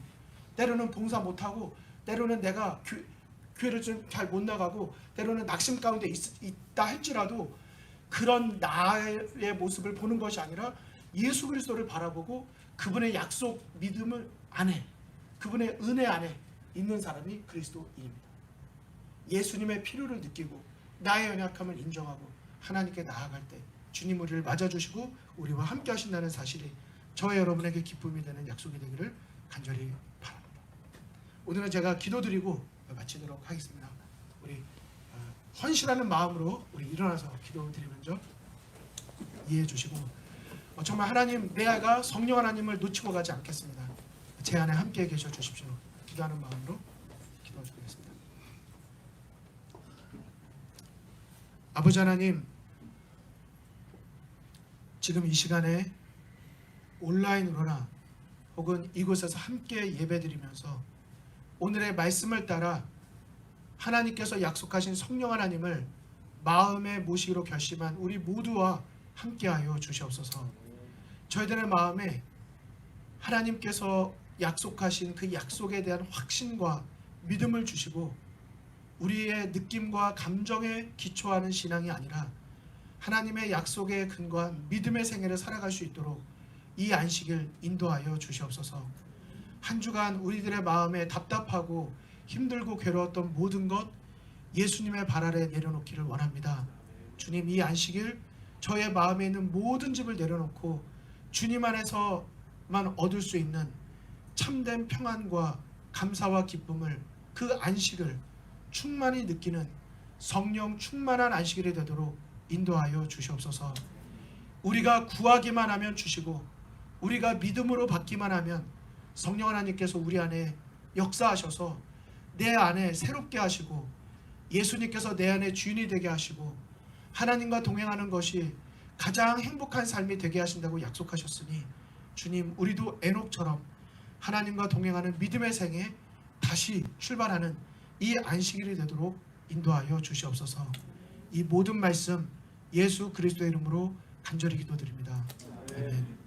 A: 때로는 봉사 못하고 때로는 내가 교회를 좀 잘 못 나가고 때로는 낙심 가운데 있다 할지라도 그런 나의 모습을 보는 것이 아니라 예수 그리스도를 바라보고 그분의 약속 믿음을 안에, 그분의 은혜 안에 있는 사람이 그리스도인입니다. 예수님의 필요를 느끼고 나의 연약함을 인정하고 하나님께 나아갈 때 주님 우리를 맞아주시고 우리와 함께 하신다는 사실이 저와 여러분에게 기쁨이 되는 약속이 되기를 간절히 바랍니다. 오늘은 제가 기도드리고 마치도록 하겠습니다. 우리 헌신하는 마음으로 우리 일어나서 기도드리면서 이해해 주시고 정말 하나님, 내 아이가 성령 하나님을 놓치고 가지 않겠습니다. 제 안에 함께 계셔 주십시오. 기도하는 마음으로 기도드리겠습니다. 아버지 하나님, 지금 이 시간에 온라인으로나 혹은 이곳에서 함께 예배드리면서 오늘의 말씀을 따라 하나님께서 약속하신 성령 하나님을 마음에 모시기로 결심한 우리 모두와 함께하여 주시옵소서. 저희들의 마음에 하나님께서 약속하신 그 약속에 대한 확신과 믿음을 주시고 우리의 느낌과 감정에 기초하는 신앙이 아니라 하나님의 약속에 근거한 믿음의 생애를 살아갈 수 있도록 이 안식을 인도하여 주시옵소서. 한 주간 우리들의 마음에 답답하고 힘들고 괴로웠던 모든 것 예수님의 발 아래 내려놓기를 원합니다. 주님, 이 안식일 저의 마음에 있는 모든 짐을 내려놓고 주님 안에서만 얻을 수 있는 참된 평안과 감사와 기쁨을, 그 안식을 충만히 느끼는 성령 충만한 안식일이 되도록 인도하여 주시옵소서. 우리가 구하기만 하면 주시고 우리가 믿음으로 받기만 하면 성령 하나님께서 우리 안에 역사하셔서 내 안에 새롭게 하시고 예수님께서 내 안에 주인이 되게 하시고 하나님과 동행하는 것이 가장 행복한 삶이 되게 하신다고 약속하셨으니 주님, 우리도 에녹처럼 하나님과 동행하는 믿음의 생에 다시 출발하는 이 안식일이 되도록 인도하여 주시옵소서. 이 모든 말씀 예수 그리스도의 이름으로 간절히 기도드립니다. 아멘.